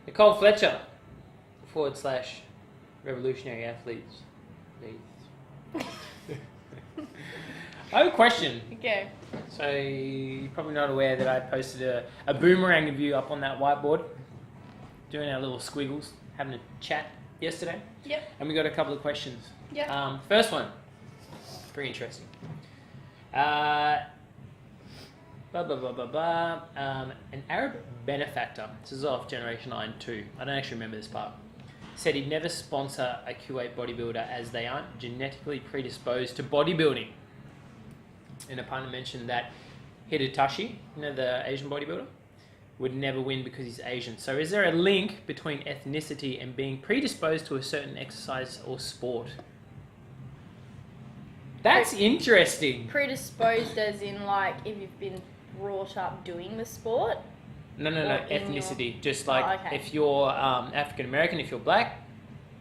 Nicole Fletcher, / revolutionary athletes. I have a question. Okay. So you're probably not aware that I posted a boomerang of you up on that whiteboard, doing our little squiggles, having a chat yesterday. Yep. And we got a couple of questions. Yep. First one, pretty interesting. An Arab benefactor, this is off Generation 9 2, I don't actually remember this part, said he'd never sponsor a Kuwait bodybuilder as they aren't genetically predisposed to bodybuilding. And a partner mentioned that Hidetashi, the Asian bodybuilder, would never win because he's Asian. So is there a link between ethnicity and being predisposed to a certain exercise or sport? That's interesting. Predisposed as in like if you've been brought up doing the sport? No, ethnicity. Just like if you're African American, if you're black,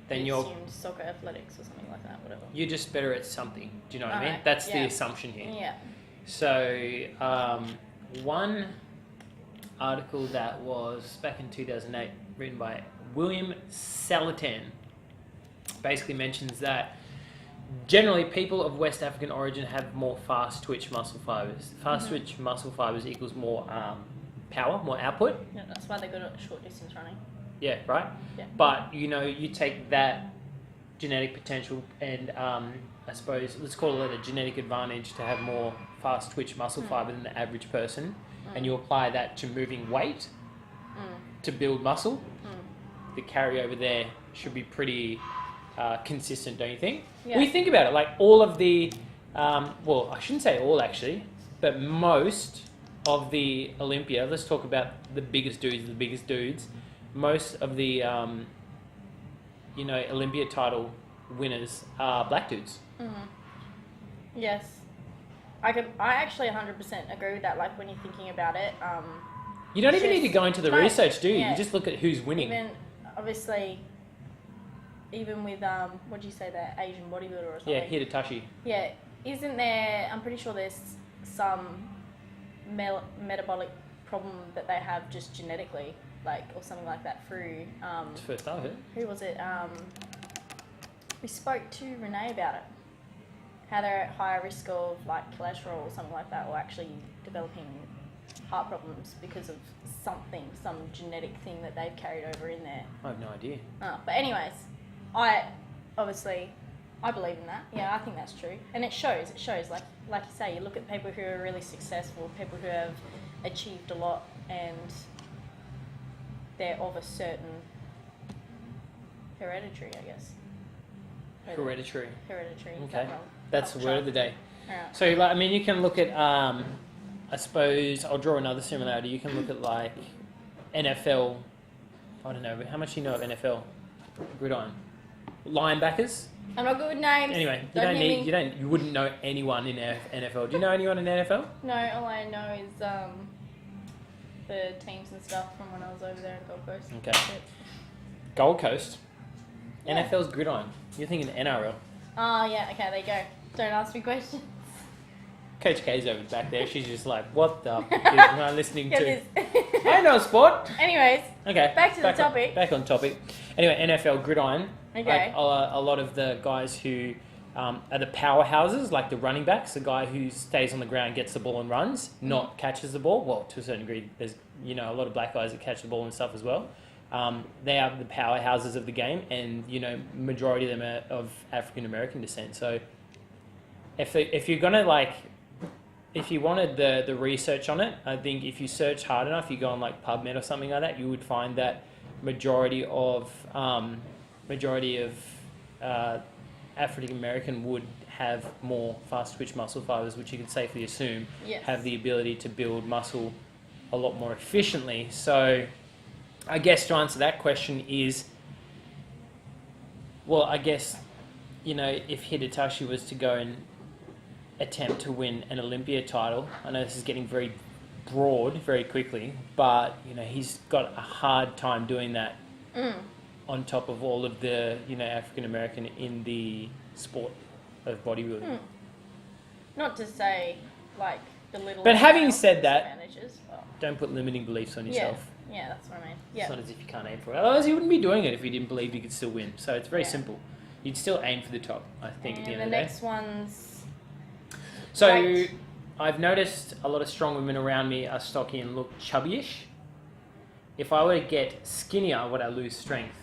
then you're soccer, athletics, or something like that. Whatever. You're just better at something. Do you know what I mean? That's the assumption here. Yeah. So one article that was back in 2008, written by William Salatan, basically mentions that generally people of West African origin have more fast twitch muscle fibers. Fast twitch muscle fibers equals more power, more output. Yeah, that's why they're good at short distance running. Yeah, right? Yeah. But, you take that genetic potential and I suppose, let's call it a genetic advantage to have more fast twitch muscle fiber than the average person, and you apply that to moving weight to build muscle, the carryover there should be pretty consistent, don't you think? Yeah. We think about it, like all of the, well, I shouldn't say all actually, but most of the Olympia, let's talk about the biggest dudes, most of the, Olympia title winners are black dudes. Yes. I actually 100% agree with that, like when you're thinking about it. You don't even need to go into the research, do you? Yeah. You just look at who's winning. Even with, what do you say, the Asian bodybuilder or something? Yeah, Hidetashi. Yeah, isn't there, I'm pretty sure there's some metabolic problem that they have just genetically, like, or something like that through... It's the first time, isn't it? Who was it? We spoke to Renee about it. How they're at higher risk of, like, cholesterol or something like that, or actually developing heart problems because of some genetic thing that they've carried over in there. I have no idea. But anyways, I believe in that. Yeah, I think that's true. And it shows, like you say, you look at people who are really successful, people who have achieved a lot, and they're of a certain hereditary, I guess. Hereditary. Okay. That's the word of the day. Right. So, you can look at, I suppose, I'll draw another similarity. You can look at, like, NFL, I don't know, how much do you know of NFL? Gridiron. Linebackers? I'm not good with names. Anyway, you wouldn't know anyone in NFL. Do you know anyone in NFL? No, all I know is the teams and stuff from when I was over there in Gold Coast. Okay. Gold Coast? Yeah. NFL's gridiron. You're thinking NRL. Oh, yeah, okay, there you go. Don't ask me questions. Coach K's over back there. She's just like, what the f*** am I listening to? I I know sport. Anyways, Okay. back to the topic. Back on topic. Anyway, NFL gridiron. Okay. Like a lot of the guys who are the powerhouses, like the running backs, the guy who stays on the ground, gets the ball and runs, not catches the ball. Well, to a certain degree, there's a lot of black guys that catch the ball and stuff as well. They are the powerhouses of the game, and majority of them are of African American descent. So if you're gonna if you wanted the research on it, I think if you search hard enough, you go on like PubMed or something like that, you would find that majority of African American would have more fast twitch muscle fibers, which you can safely assume have the ability to build muscle a lot more efficiently. So I guess to answer that question is, well, I guess, if Hidetashi was to go and attempt to win an Olympia title, I know this is getting very broad very quickly, but, he's got a hard time doing that on top of all of the, African American in the sport of bodybuilding. Not to say, belittle. But having else said that, disadvantages, well, don't put limiting beliefs on yourself. yeah, that's what I mean. It's Yeah, not as if you can't aim for it. Otherwise, you wouldn't be doing it if you didn't believe you could still win. So it's very Yeah. simple. You'd still aim for the top, I think, at the and end the of the day. next one's So weight. I've noticed a lot of strong women around me are stocky and look chubbyish. If I were to get skinnier, would I lose strength?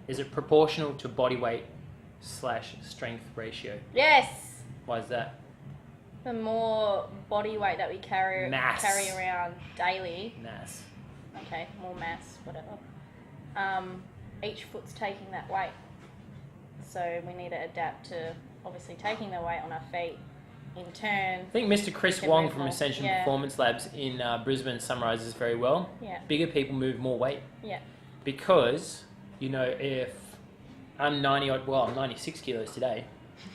Is it proportional to body weight / strength ratio? Yes. Why is that? The more body weight that we carry Mass. around daily, Mass. okay, more mass, whatever. Each foot's taking that weight, so we need to adapt to obviously taking the weight on our feet. In turn, I think Mr. Chris can Wong move from more. Ascension Yeah. Performance Labs in Brisbane summarises very well. Yeah. Bigger people move more weight Yeah. because, you know, if I'm 90 odd, well, I'm 96 kilos today.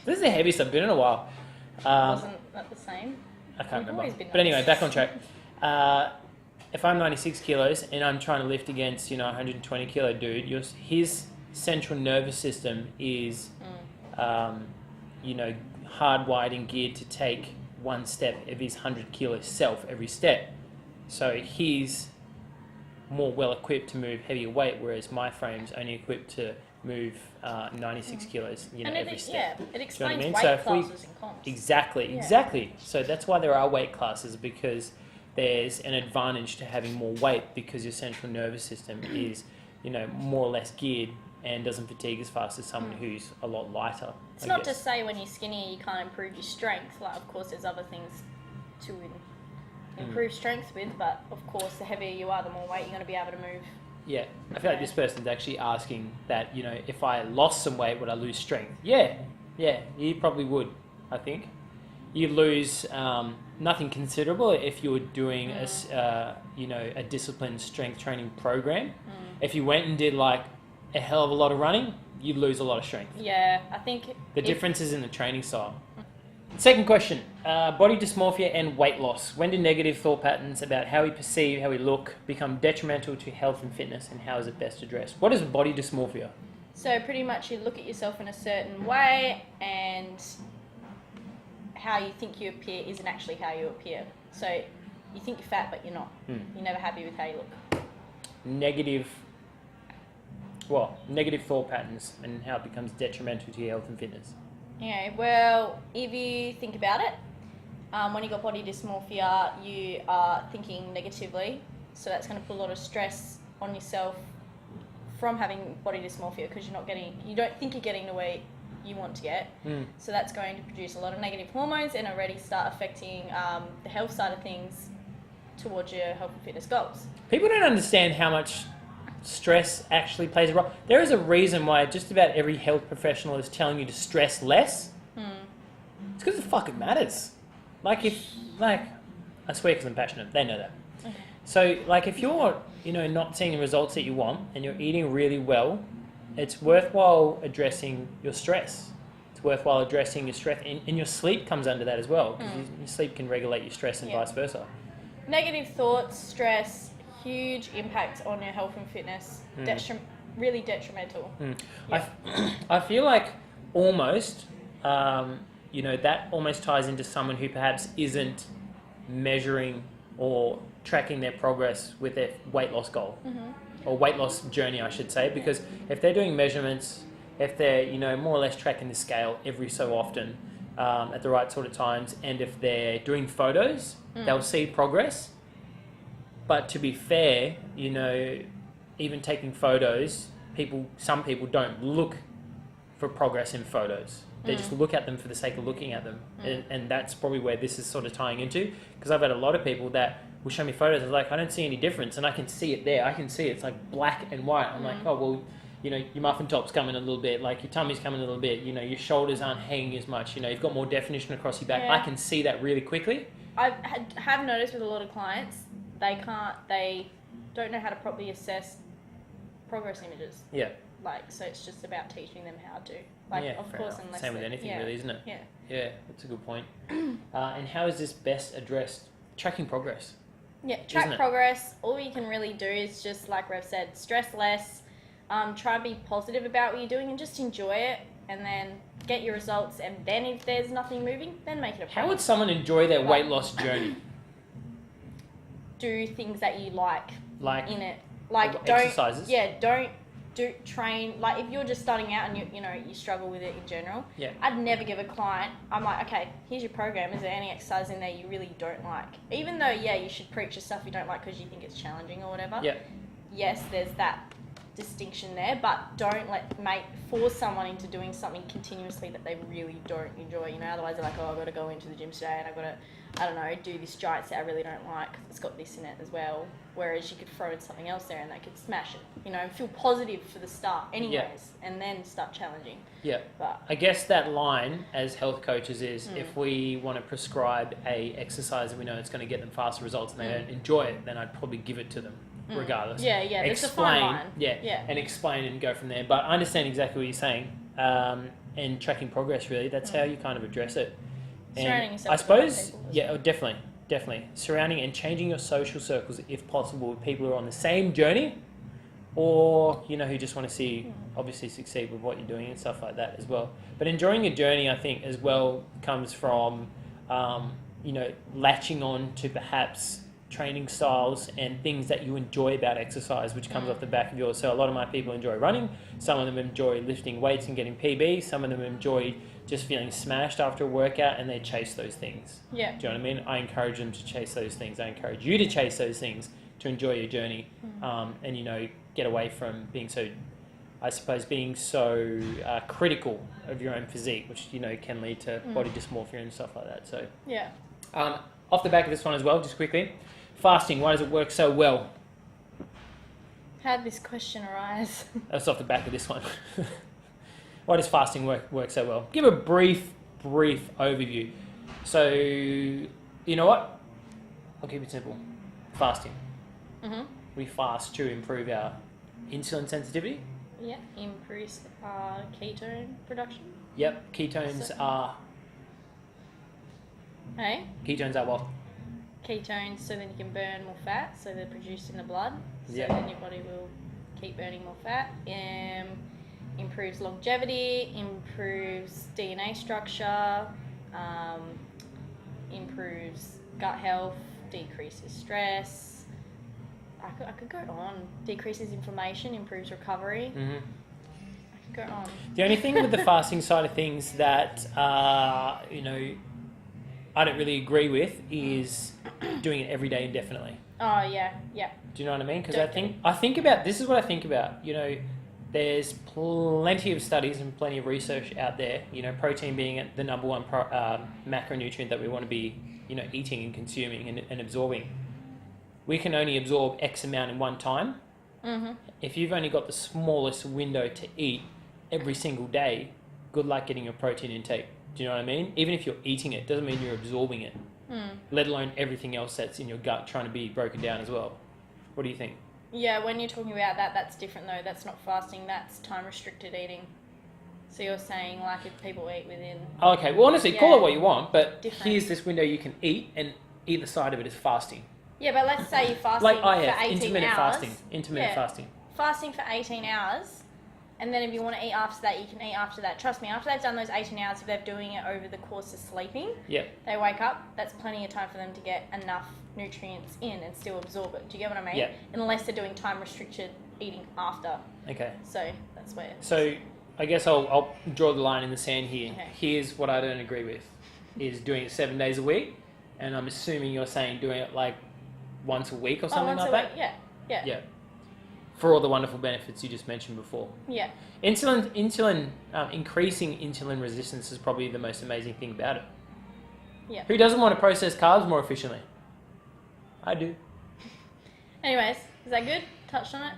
This is the heaviest I've been in a while. Wasn't that the same? I can't You've always remember. been But anyway, 96. back on track. If I'm 96 kilos and I'm trying to lift against, you know, a 120 kilo dude, his central nervous system is, you know, hardwired and geared to take one step of his 100 kilo self every step. So he's more well equipped to move heavier weight, whereas my frame's only equipped to move 96 kilos, you know, And every it step. it explains I mean? weight So if we- classes and comps. Exactly, Yeah. exactly. So that's why there are weight classes, because there's an advantage to having more weight because your central nervous system is, you know, more or less geared and doesn't fatigue as fast as someone who's a lot lighter. It's I not guess. to say when you're skinny you can't improve your strength. Like, of course, there's other things to improve strength with, but of course, the heavier you are, the more weight you're going to be able to move. Yeah, I feel like this person's actually asking that, you know, if I lost some weight, would I lose strength? Yeah, you probably would, I think. You'd lose nothing considerable if you were doing a disciplined strength training program. If you went and did like a hell of a lot of running, you'd lose a lot of strength. Yeah, I think The difference is in the training style. Second question, body dysmorphia and weight loss. When do negative thought patterns about how we perceive, how we look, become detrimental to health and fitness, and how is it best addressed? What is body dysmorphia? So pretty much you look at yourself in a certain way and how you think you appear isn't actually how you appear. So you think you're fat but you're not. You're never happy with how you look. Negative thought patterns and how it becomes detrimental to your health and fitness. Yeah, well, if you think about it, when you got body dysmorphia, you are thinking negatively. So that's going to put a lot of stress on yourself from having body dysmorphia because you don't think you're getting the weight you want to get. So that's going to produce a lot of negative hormones and already start affecting the health side of things towards your health and fitness goals. People don't understand how much stress actually plays a role. There is a reason why just about every health professional is telling you to stress less. It's because it fucking matters. I swear because I'm passionate. They know that. Okay. So, if you're, not seeing the results that you want and you're eating really well, it's worthwhile addressing your stress. It's worthwhile addressing your stress, and your sleep comes under that as well, because your sleep can regulate your stress and vice versa. Negative thoughts, stress, huge impact on your health and fitness. Really detrimental. Yeah. I feel like almost, that almost ties into someone who perhaps isn't measuring or tracking their progress with their weight loss goal. Or weight loss journey, I should say, because if they're doing measurements, if they're, more or less tracking the scale every so often at the right sort of times, and if they're doing photos, they'll see progress. But to be fair, even taking photos, some people don't look for progress in photos. They just look at them for the sake of looking at them. And that's probably where this is sort of tying into, because I've had a lot of people that will show me photos. I'm like, I don't see any difference, and I can see it there. I can see it's like black and white. I'm like, oh, well, your muffin top's coming a little bit, like your tummy's coming a little bit, your shoulders aren't hanging as much, you've got more definition across your back. Yeah. I can see that really quickly. I have noticed with a lot of clients, they don't know how to properly assess progress images. Yeah. So it's just about teaching them how to. Of fair course, enough. unless Same with anything, really, isn't it? Yeah. Yeah, that's a good point. And how is this best addressed? Tracking progress. Yeah, Isn't track it? progress. All you can really do is just, like Rev said, stress less, try and be positive about what you're doing and just enjoy it, and then get your results, and then if there's nothing moving, then make it a How problem. would someone enjoy their weight loss journey? do things that you like Like in it. Like don't exercises. don't do train like if you're just starting out and you struggle with it in general. Yeah. I'd never give a client. I'm like, okay, here's your program. Is there any exercise in there you really don't like? Even though you should preach the stuff you don't like because you think it's challenging or whatever. Yeah. Yes, there's that distinction there, but don't force someone into doing something continuously that they really don't enjoy. Otherwise they're like, oh, I've got to go into the gym today and I've got to, I don't know, do this giant set I really don't like because it's got this in it as well. Whereas you could throw in something else there and they could smash it, and feel positive for the start anyways, and then start challenging. Yeah. But I guess that line as health coaches is if we want to prescribe a exercise and we know it's going to get them faster results and they don't enjoy it, then I'd probably give it to them regardless. Yeah, there's a fine line. Yeah, and explain and go from there. But I understand exactly what you're saying, and tracking progress, really, that's how you kind of address it. And Surrounding yourself I with the right suppose, people. definitely. Surrounding and changing your social circles, if possible, with people who are on the same journey or, who just want to see, obviously, succeed with what you're doing and stuff like that as well. But enjoying your journey, I think, as well, comes from, latching on to perhaps training styles and things that you enjoy about exercise, which comes off the back of yours. So a lot of my people enjoy running. Some of them enjoy lifting weights and getting PB. Some of them enjoy just feeling smashed after a workout, and they chase those things. Yeah. Do you know what I mean? I encourage them to chase those things. I encourage you to chase those things to enjoy your journey, and get away from being so, I suppose, critical of your own physique, which can lead to body dysmorphia and stuff like that. So Yeah. Off the back of this one as well, just quickly, fasting. Why does it work so well? How did this question arise? That's off the back of this one. Why does fasting work so well? Give a brief overview. So, you know what? I'll keep it simple. Fasting. Mm-hmm. We fast to improve our insulin sensitivity. Yeah, improves ketone production. Yep, ketones are Hey? what? Ketones, so then you can burn more fat, so they're produced in the blood. So Yep. then your body will keep burning more fat. Improves longevity, improves DNA structure, improves gut health, decreases stress. I could go on. Decreases inflammation, improves recovery. Mm-hmm. I could go on. The only thing with the fasting side of things that I don't really agree with is doing it every day indefinitely. Oh yeah. Do you know what I mean? Because Definitely. I think about this is what I think about. There's plenty of studies and plenty of research out there. Protein being the number one macronutrient that we want to be eating and consuming and absorbing. We can only absorb X amount in one time. Mm-hmm. If you've only got the smallest window to eat every single day, good luck getting your protein intake. Do you know what I mean? Even if you're eating it, doesn't mean you're absorbing it. Let alone everything else that's in your gut trying to be broken down as well. What do you think? Yeah, when you're talking about that's different though. That's not fasting, that's time restricted eating. So you're saying like if people eat within... Oh, okay, well honestly, call it what you want, but Different. here's this window you can eat, and either side of it is fasting. Yeah, but let's say you're fasting Like for IF, 18 intermittent hours. fasting. Intermittent fasting. Fasting for 18 hours, and then if you want to eat after that, you can eat after that. Trust me, after they've done those 18 hours, if they're doing it over the course of sleeping, Yep. they wake up, that's plenty of time for them to get enough nutrients in and still absorb it. Do you get what I mean? Yeah. Unless they're doing time restricted eating after. Okay. So that's where... So I guess I'll draw the line in the sand here. Okay. Here's what I don't agree with, is doing it 7 days a week, and I'm assuming you're saying doing it like once a week or something like that? Yeah. Yeah. For all the wonderful benefits you just mentioned before. Yeah. Increasing insulin resistance is probably the most amazing thing about it. Yeah. Who doesn't want to process carbs more efficiently? I do. Anyways, is that good? Touched on it?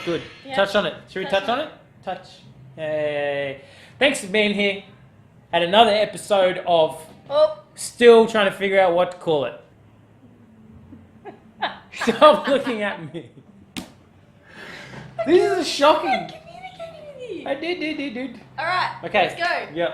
Good. Yeah. Touch on it. Should we touch on it? Touch. Hey. Thanks for being here at another episode of Still Trying to Figure Out What to Call It. Stop looking at me. This is shocking. I'm communicating with you. I did. Alright, Okay. let's go. Yep.